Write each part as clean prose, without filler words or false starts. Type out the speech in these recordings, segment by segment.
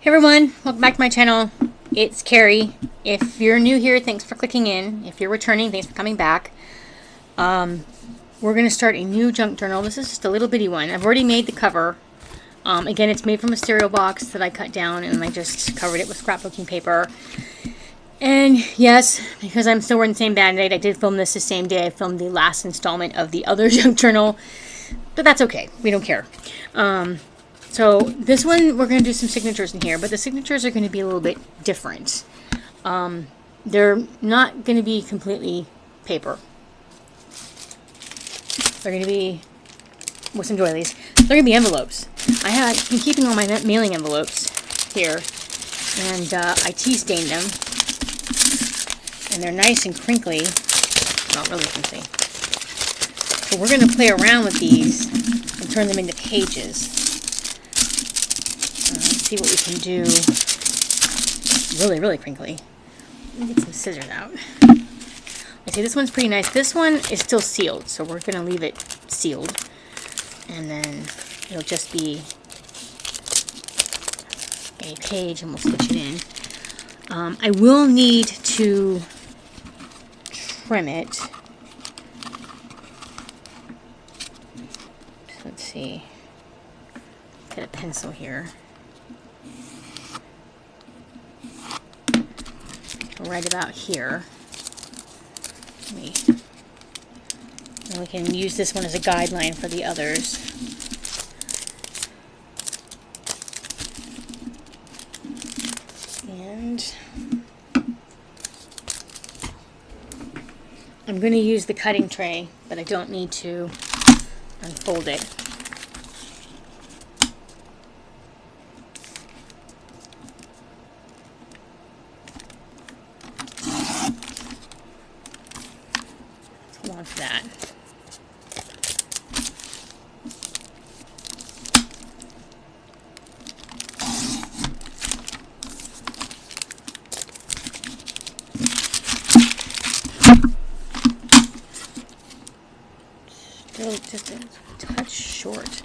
Hey everyone, welcome back to my channel. It's Carrie. If you're new here, thanks for clicking in. If you're returning, thanks for coming back. We're going to start a new junk journal. This is just a little bitty one. I've already made the cover. Again, it's made from a cereal box that I cut down and I just covered it with scrapbooking paper. And yes, because I'm still wearing the same Band-Aid, I did film this the same day I filmed the last installment of the other junk journal. But that's okay. We don't care. So this one, we're going to do some signatures in here, but the signatures are going to be a little bit different. They're not going to be completely paper. They're going to be, with some doilies, they're going to be envelopes. I have been keeping all my mailing envelopes here, and I tea stained them, and they're nice and crinkly. Not really crinkly. So we're going to play around with these and turn them into pages. See what we can do. Really, really crinkly. Let me get some scissors out. I see this one's pretty nice. This one is still sealed, so we're going to leave it sealed. And then it'll just be a page and we'll stitch it in. I will need to trim it. So let's see. Get a pencil here. Right about here. And we can use this one as a guideline for the others. And I'm going to use the cutting tray, but I don't need to unfold it. That. Still just a touch short.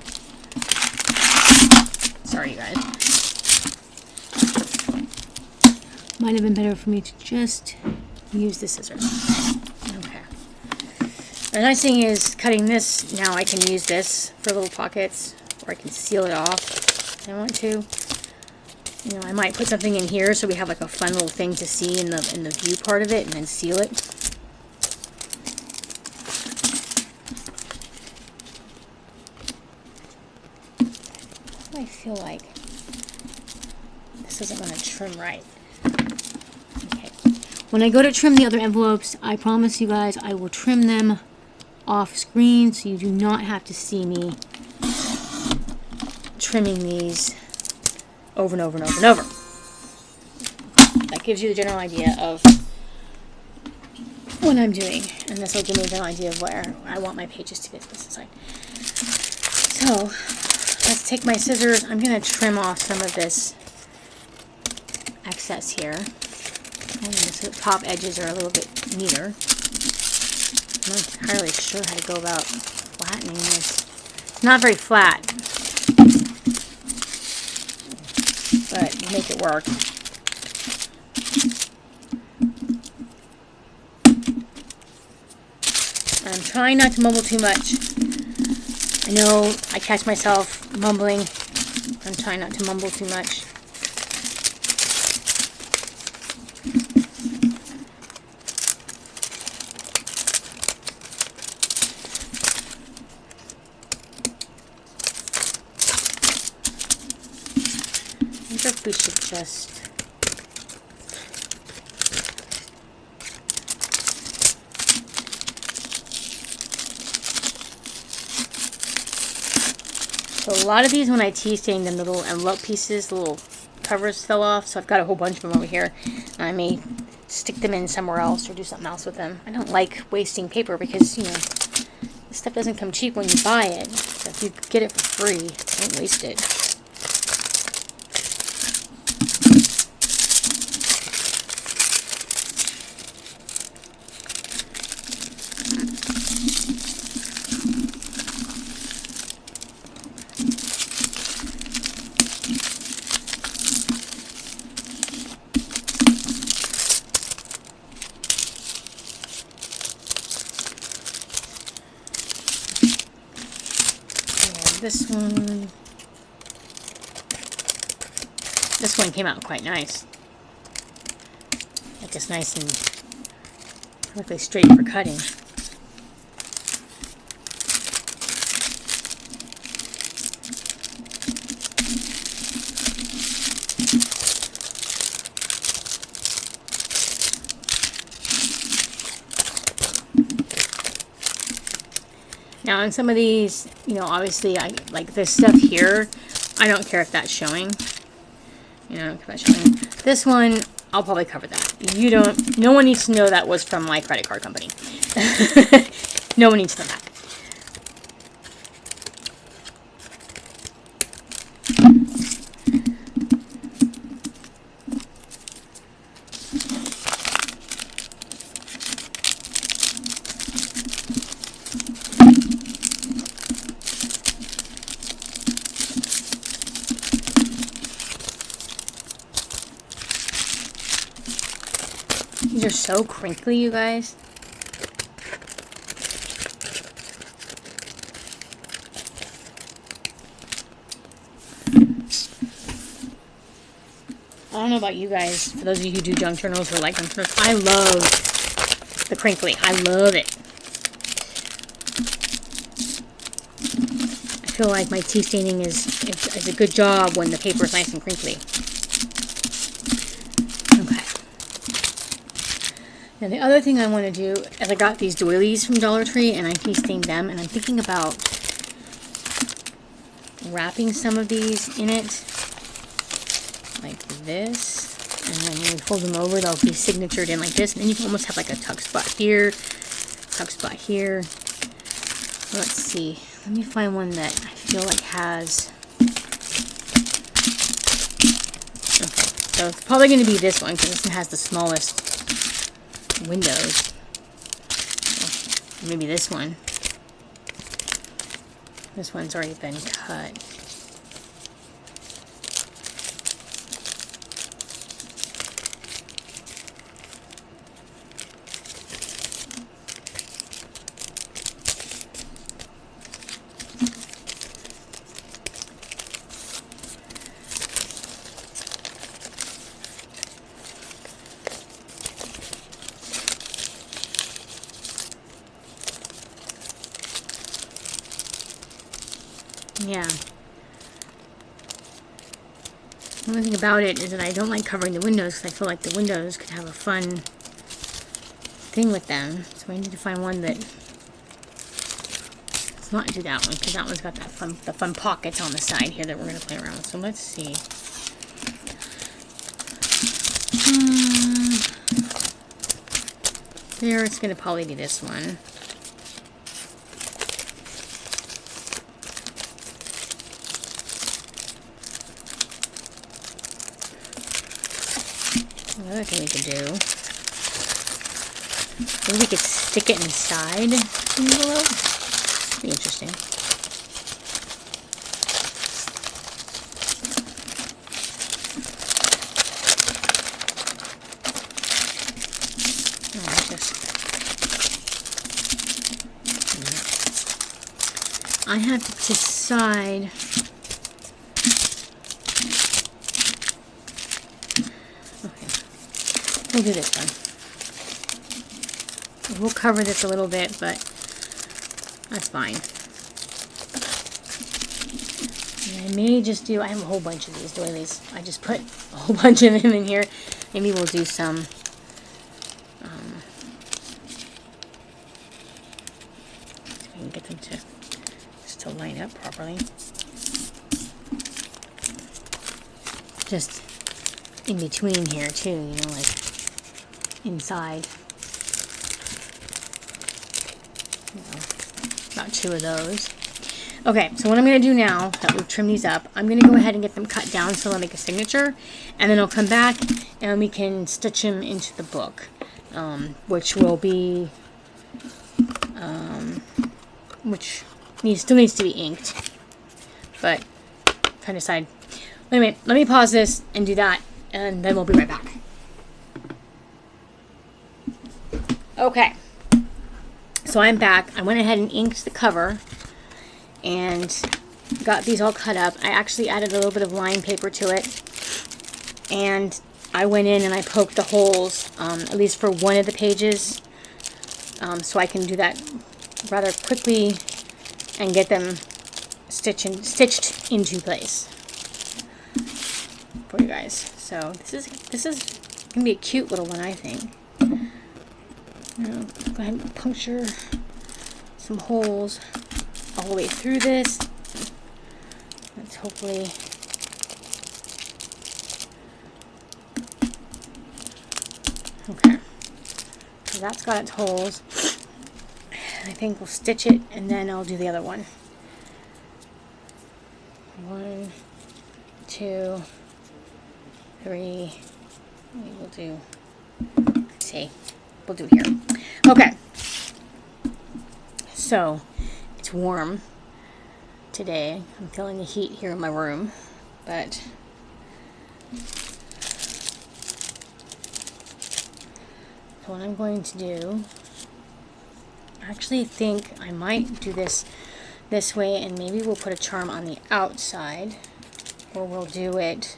Sorry, you guys. Might have been better for me to just use the scissors. The nice thing is, cutting this, now I can use this for little pockets, or I can seal it off if I want to. You know, I might put something in here so we have like a fun little thing to see in the view part of it, and then seal it. I feel like this isn't going to trim right. Okay. When I go to trim the other envelopes, I promise you guys I will trim them off screen, so you do not have to see me trimming these over and over and over and over. That gives you the general idea of what I'm doing, and this will give me a general idea of where I want my pages to be this side. So let's take my scissors. I'm going to trim off some of this excess here. The top edges are a little bit neater. I'm not entirely sure how to go about flattening this. It's not very flat, but make it work. I'm trying not to mumble too much. I know I catch myself mumbling. I'm trying not to mumble too much. I think we should just so a lot of these, when I tea stained them, the little envelope pieces, the little covers fell off, so I've got a whole bunch of them over here. I may stick them in somewhere else or do something else with them. I don't like wasting paper because, you know, this stuff doesn't come cheap when you buy it. So if you get it for free, don't waste it. this one. This one came out quite nice. Like it's nice and perfectly straight for cutting. Now on some of these, you know, obviously I like this stuff here. I don't care if that's showing. You know, I don't care if that's showing. This one, I'll probably cover that. You don't, no one needs to know that was from my credit card company. No one needs to know that. These are so crinkly, you guys. I don't know about you guys, for those of you who do junk journals or like junk journals, I love the crinkly. I love it. I feel like my tea staining is a good job when the paper is nice and crinkly. Now the other thing I want to do is I got these doilies from Dollar Tree and I tea stained them, and I'm thinking about wrapping some of these in it like this, and then when we fold them over they'll be signatured in like this, and then you can almost have like a tuck spot here, tuck spot here. Let's see, let me find one that I feel like has, okay, so it's probably going to be this one because this one has the smallest windows. Maybe this one. This one's already been cut. Yeah. The only thing about it is that I don't like covering the windows because I feel like the windows could have a fun thing with them. So I need to find one that, let's not do that one because that one's got that the fun pockets on the side here that we're going to play around with. So let's see. There, it's going to probably be this one. Another thing we could do, maybe we could stick it inside the envelope. Be interesting. I have to decide. We'll do this one. We'll cover this a little bit, but that's fine. And I may just do, I have a whole bunch of these doilies. I just put a whole bunch of them in here. Maybe we'll do some, see if we can get them to line up properly. Just in between here too, you know, like inside. About 2 of those. Okay, so what I'm going to do now that we've trimmed these up, I'm going to go ahead and get them cut down so they'll make a signature, and then I'll come back and we can stitch them into the book, which will be, which still needs to be inked, but trying to decide. Anyway, let me pause this and do that, and then we'll be right back. Okay, so I'm back. I went ahead and inked the cover, and got these all cut up, I actually added a little bit of line paper to it. And I went in and I poked the holes, at least for one of the pages, so I can do that rather quickly and get them stitched into place for you guys. So this is gonna be a cute little one, I think. Now, go ahead and puncture some holes all the way through this. Let's hopefully. Okay, so that's got its holes. I think we'll stitch it and then I'll do the other one. 1, 2, 3. We'll do. Let's see. We'll do here. Okay. So it's warm today. I'm feeling the heat here in my room, but so what I'm going to do, I actually think I might do this way, and maybe we'll put a charm on the outside, or we'll do it.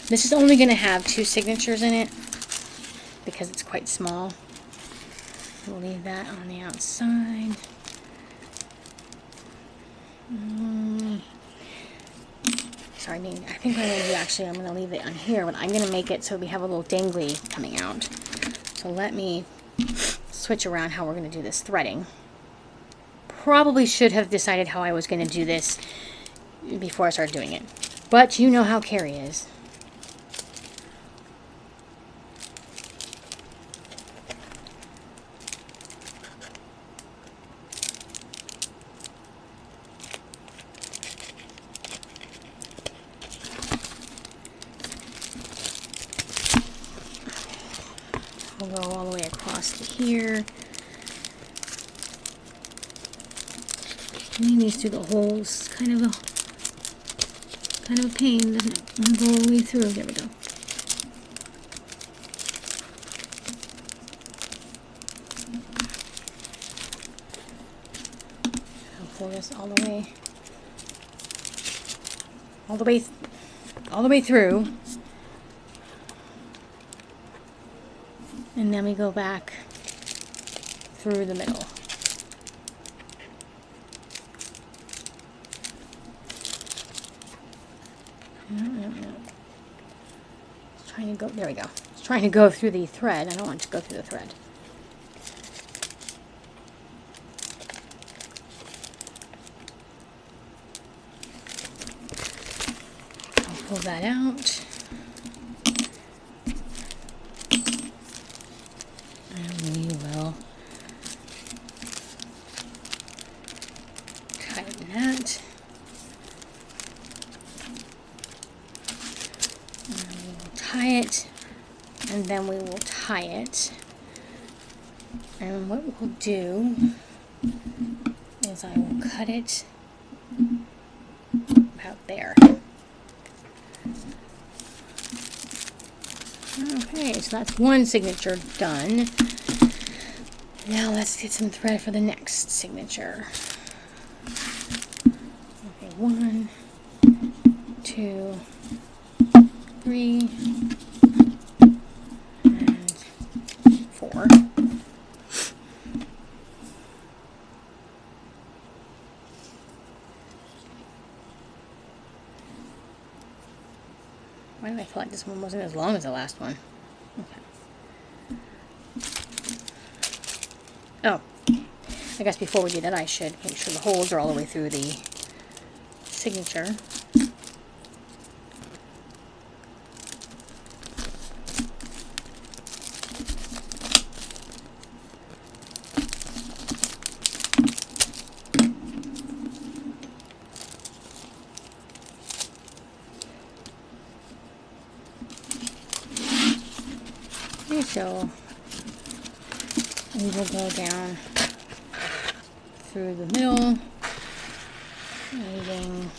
This is only going to have 2 signatures in it because it's quite small. We'll leave that on the outside. Sorry, I think what I'm going to do, actually, I'm going to leave it on here, but I'm going to make it so we have a little dangly coming out. So let me switch around how we're going to do this threading. Probably should have decided how I was going to do this before I started doing it. But you know how Carrie is. We'll go all the way across to here. Getting these through the holes, kind of a pain, doesn't it? I'll go all the way through. There we go. I'll pull this all the way through. And then we go back through the middle. It's trying to go, there we go. It's trying to go through the thread. I don't want it to go through the thread. I'll pull that out. And then we will tie it, and what we'll do is I will cut it about there. Okay, so that's one signature done. Now let's get some thread for the next signature. Okay, 1, 2, 3, and 4. Why do I feel like this one wasn't as long as the last one? Okay. Oh, I guess before we do that I should make sure the holes are all the way through the signature. So we will go down through the middle, leaving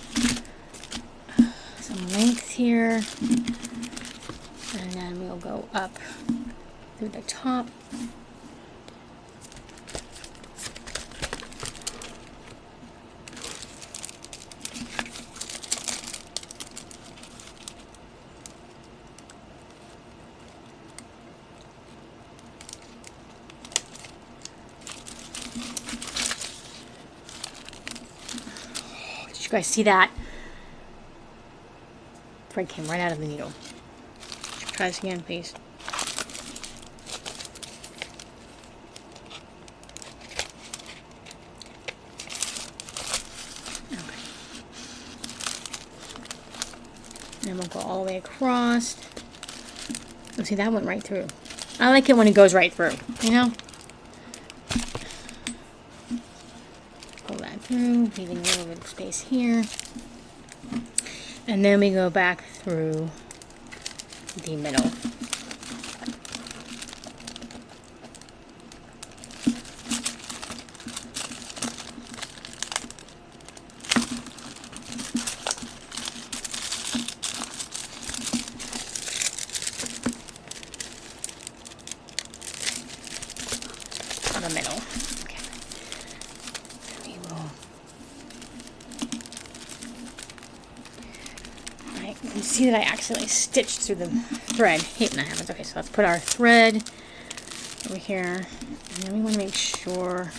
some length here, and then we'll go up through the top. Did you guys see that? Thread came right out of the needle. Try this again, please. Okay. And then we'll go all the way across. Oh, see, that went right through. I like it when it goes right through, you know? Pull that through, leaving a little bit of space here. And then we go back through the middle. The middle. Okay. We will. Alright, you can see that I accidentally stitched through the thread. Hate when that happens. Okay, so let's put our thread over here. And then we want to make sure.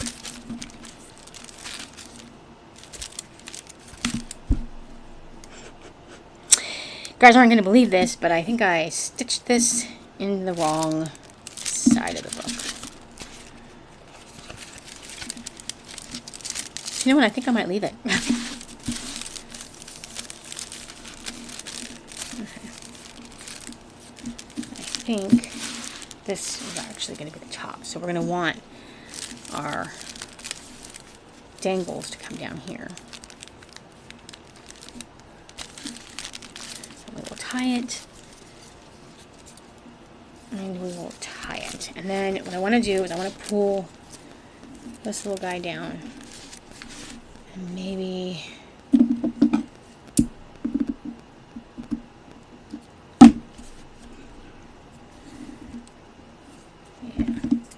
You guys aren't going to believe this, but I think I stitched this in the wrong side of the book. You know what? I think I might leave it. Okay. I think this is actually going to be the top. So we're going to want our dangles to come down here. So we will tie it. And we will tie it. And then what I want to do is I want to pull this little guy down. And maybe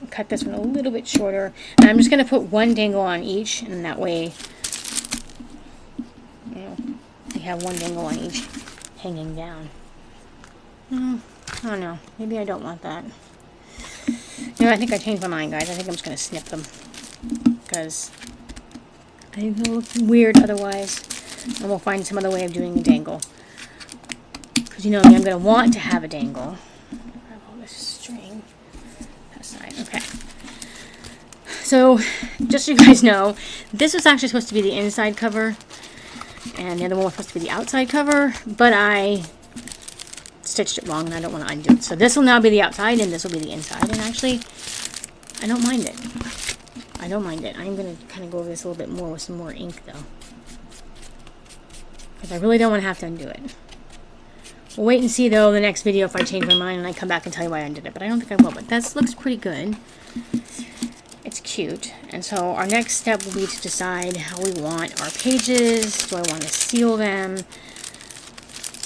cut this one a little bit shorter. And I'm just going to put one dangle on each, and that way, you know, we have one dangle on each hanging down. I don't know. Maybe I don't want that. You know, I think I changed my mind, guys. I think I'm just going to snip them because I think it'll look weird otherwise. And we'll find some other way of doing a dangle. Because you know me, I'm going to want to have a dangle. Grab all this string. That side. Okay. So, just so you guys know, this was actually supposed to be the inside cover. And the other one was supposed to be the outside cover. But I stitched it wrong and I don't want to undo it. So this will now be the outside and this will be the inside. And actually, I don't mind it. I don't mind it. I'm going to kind of go over this a little bit more with some more ink though. Because I really don't want to have to undo it. We'll wait and see though the next video if I change my mind and I come back and tell you why I undid it. But I don't think I will. But that looks pretty good. It's cute. And so our next step will be to decide how we want our pages. Do I want to seal them?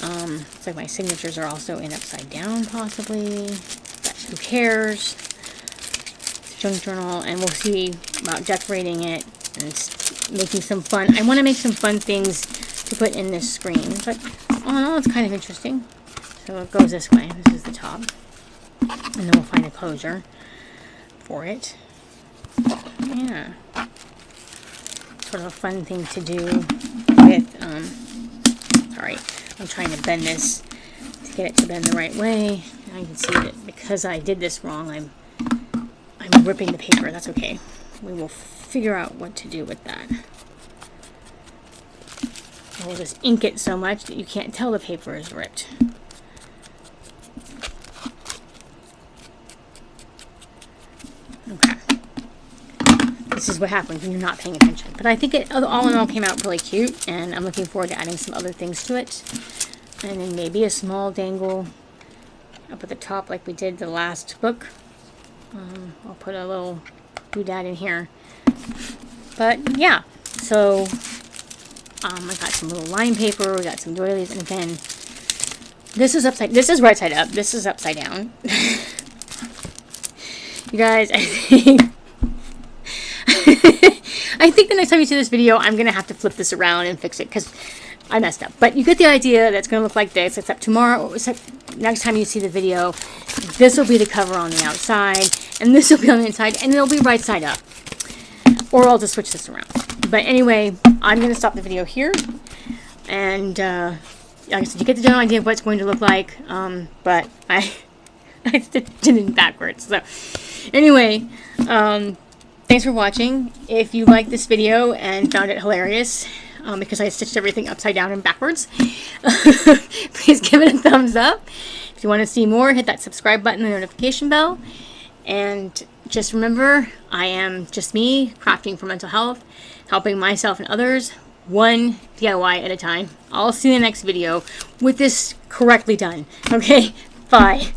It's like my signatures are also in upside down possibly. But who cares? It's a junk journal, and we'll see about decorating it and making some fun. I want to make some fun things to put in this screen, but all in all it's kind of interesting. So it goes this way. This is the top. And then we'll find a closure for it. Yeah. Sort of a fun thing to do with, sorry. I'm trying to bend this to get it to bend the right way. And I can see that because I did this wrong, I'm ripping the paper. That's okay. We will figure out what to do with that. And we'll just ink it so much that you can't tell the paper is ripped. Okay. This is what happens when you're not paying attention. But I think it all in all came out really cute, and I'm looking forward to adding some other things to it. And then maybe a small dangle up at the top like we did the last book. I'll put a little doodad in here. But yeah, so I got some little line paper, we got some doilies, and again, this is right side up, this is upside down. You guys, I think the next time you see this video, I'm going to have to flip this around and fix it because I messed up. But you get the idea that it's going to look like this, except next time you see the video, this will be the cover on the outside, and this will be on the inside, and it'll be right side up. Or I'll just switch this around. But anyway, I'm going to stop the video here. And like I said, you get the general idea of what it's going to look like. But I stitched it in backwards. So anyway, thanks for watching. If you liked this video and found it hilarious, because I stitched everything upside down and backwards, please give it a thumbs up. If you want to see more, hit that subscribe button and the notification bell. And just remember, I am just me, crafting for mental health, helping myself and others, one DIY at a time. I'll see you in the next video with this correctly done. Okay, bye.